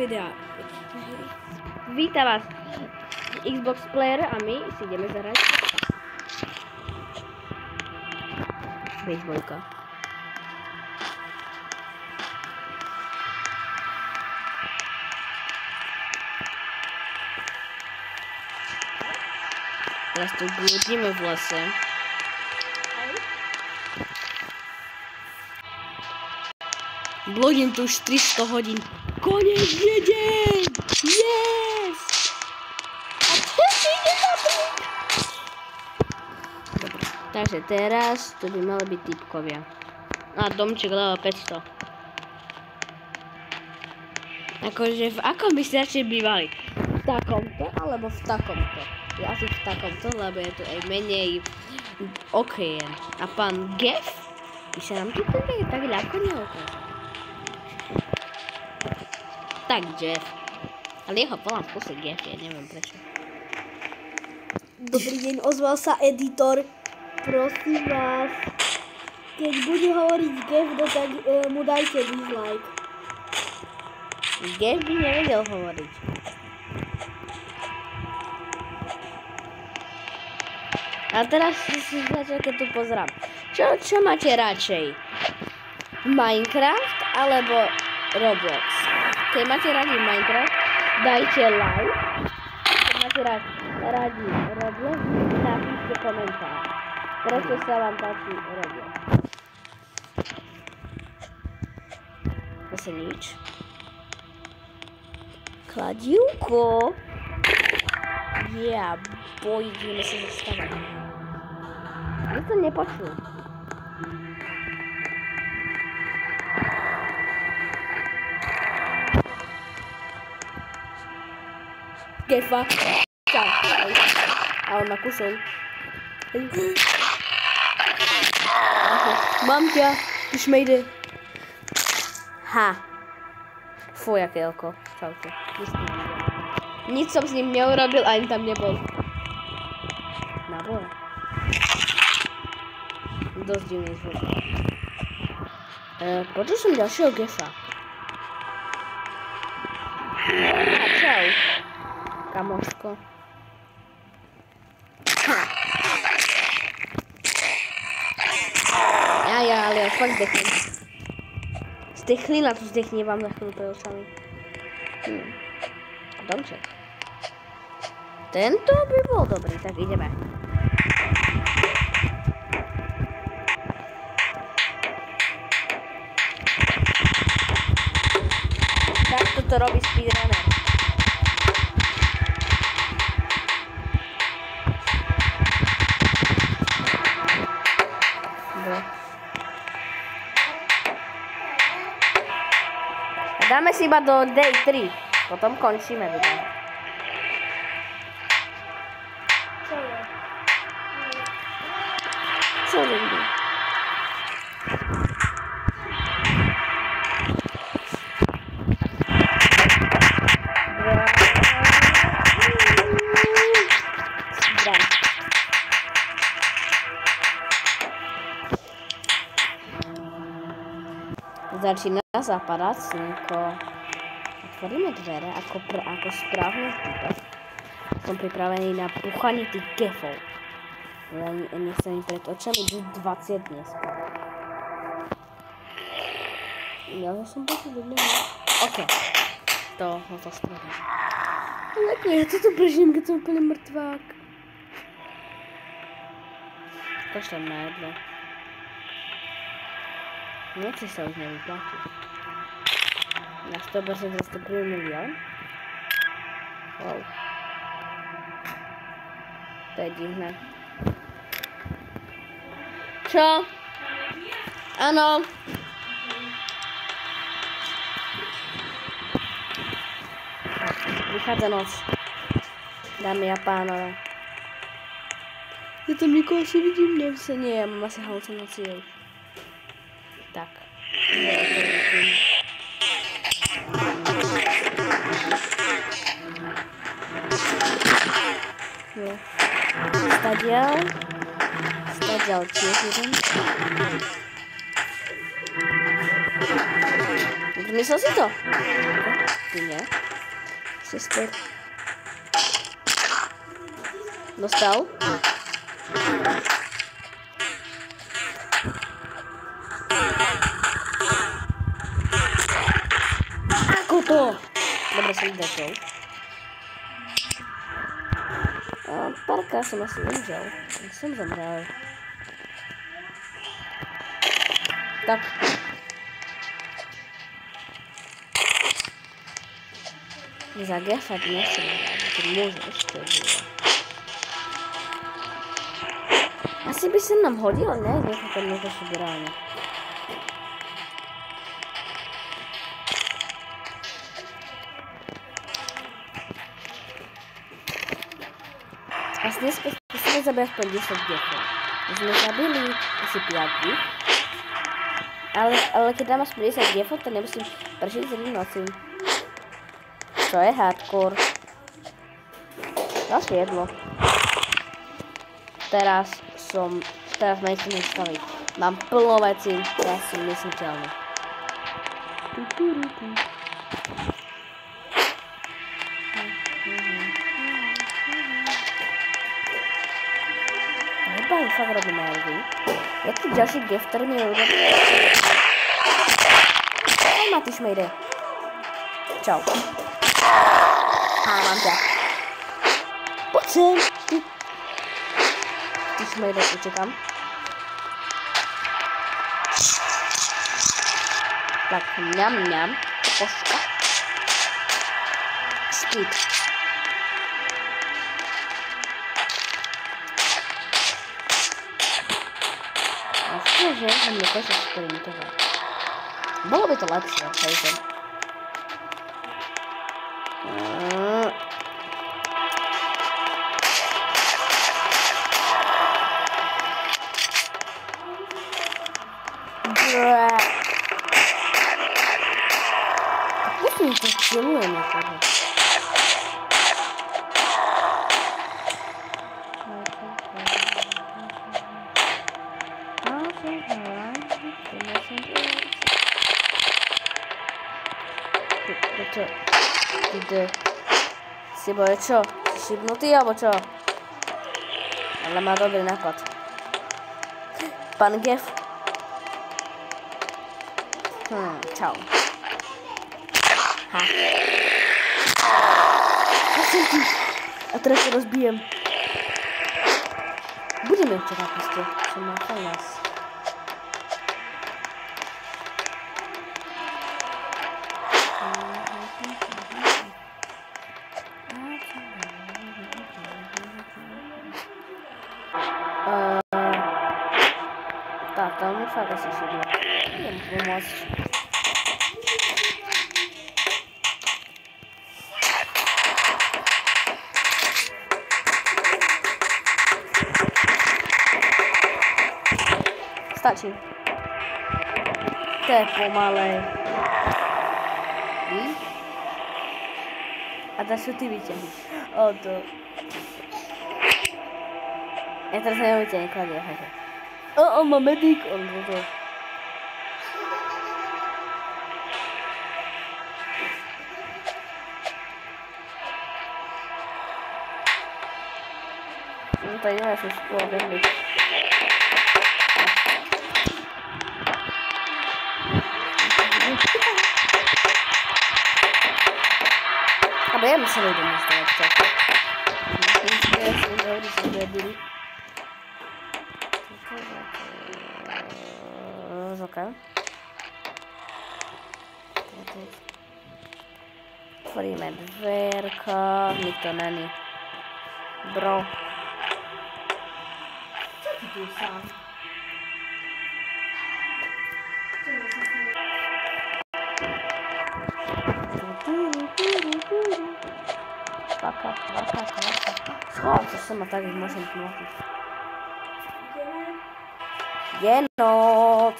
videa. Vítam vás Xbox player a my si ideme zahrať baseballka. Teraz tu blúdime v lese. Blúdim tu už 300 hodín. Konečne deň! Yes! A čo ide zabiť? Dobre, takže teraz tu by mali byť typkovia. A domček level 500. Akože v akom by ste radšej bývali? V takomto alebo v takomto? Ja asi v takomto, lebo je tu aj menej okien. A pán Gef by sa nám tu tak ľahko neokáže. Tak Jeff. Ale jeho volám v kuse Gef, ja neviem prečo. Dobrý deň, ozval sa editor. Prosím vás, keď bude hovoriť Gef, tak mu dajte dislike. Gef by nevedel hovoriť. A teraz si začal, keď tu pozerám. Čo máte radšej? Minecraft alebo Roblox? Keď máte radi Minecraft, dajte like. Keď máte radi Roblox, napíšte komentár. Prečo sa vám páči Roblox? Zase nič. Kladívko. Yeah, boy, ideme sa zastavať. Ja to nepočul. Gefa. Čau. A on nakusol. Mám ťa, ty šmejde. Ha. Fuj, aké oko. Čaute. Nic som s ním neurobil, ani tam nebol. Nabor. Dosť divný zvuk. Počul som ďalšieho Gefa. A čau. Kamoško. Ja, ale ja fakt zdechnem. Zdechlina tu zdechne vám za chvíľu pred očami. Domček. Tento by bol dobrý, tak ideme. Takto to robí speedrunner. Dáme si iba do day 3, potom končíme video. Čo je? Začína zapadať slnko. Otvoríme dvere ako správny týpek. Som pripravený na puchanie tých gefov. Len nech sa mi pred očami 20 dnes. Ja som počul jedno. OK. To spravím. Ale ako ja toto prežijem, keď som úplne mŕtvák. Kašľam na jedlo. Nechci sa už nevyplatiť. Na 100% zase milión. Wow. To je divné. Čo? Áno. Vychádza noc. Dámy a pánové. Ja tam nikoho si vidím, nie, ja mám asi halucinácie. Tak. Stadiaľ tiež jeden. Zmyslel si to? ty nie? Sister. Dostal? Ako to? Dobre som dekol. Párkrát som asi umřel. Som zomrel. Tak. Za gefat nesem, keď môžeš, to je živé. Asi by sa nám hodilo, ne? Nechápem na to sobíranie. Asi dnes musíme zabíjať aspoň 10 gefov. My sme zabili asi 5. Ale keď dám aspoň 10 gefov, to nemusím prežiť celý noci. To je hardcore. Ďalšie jedlo. Teraz ma nechcem nastaviť. Mám plno vecí, teraz som nesmiteľný. Neba mi fakt robí nervy. Je tu ďalší gef, ktorý mi robí. Aj Matýš mi ide. Čau. Mám ťa. Poď sem. Ty sme jde, učekám. Tak, mňam. Koška. Spít. A skôže, že mne to sa experimentovať. Bolo by to lepšie, hejte. Pusím to chillujem akože. Ty si boje čo? Si šibnutý alebo čo? Ale má dobrý nápad. Pán Gef. Čau. Ha. A teraz sa rozbijem. Budeme včera proste. Som má fajas. Tak, tam mi fakt asi šibno. Idem pomôcť. Stačí. To je pomalej. Víš? A to sú ty výťahy. O to. Ja teraz nevyťahnem kladie, hej. On má medic, on to. No to ideme sa spolu vedliť. Aber ja musím nejde místo, jak tak. Ja som hovorí, že nebili. Okay. Otvoríme dverka, nikto není. Bro. Čo ty tu sám? Kvaka. Schoval sa sem a tak ich môžem pomôcť. Je noc.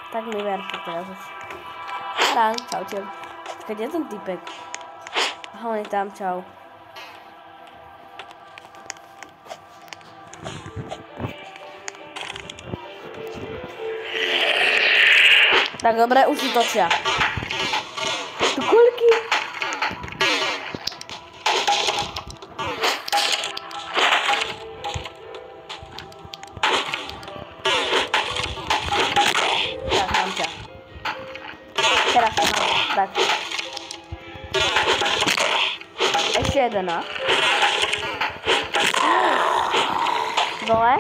Tak mi verte teraz už. Tadán, čaute. Kde je ten typek? Aha, on je tam, čau. Tak, dobre, už si točia. Tu kulky. Tak, mám ťa. Teraz to mám. Tak. Ešte jeden, no. Dole.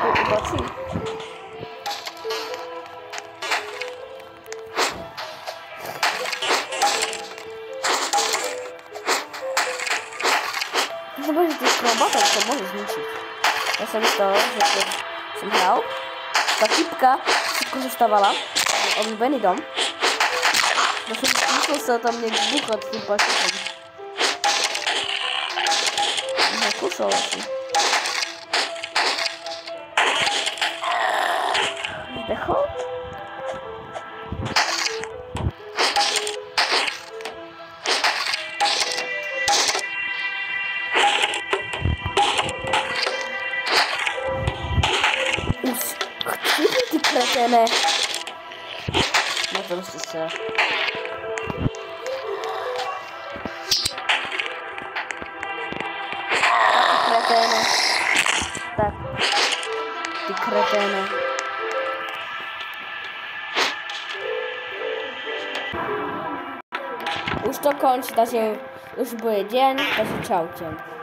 Tu ubočí. Zobač, že ty klobátok to môže zničiť. Ja som myslel, že keď som hral, tá typka všetko zastávala, obľúbený dom. Ja som myslel sa tam niekde buchať s tým pašíkom. Kúšal asi. Zdechol? Už chci ty kreténe. No to prostě se. Kreténe. Tak. Ty kreténe. Už to končí, takže už bude deň, takže čaute.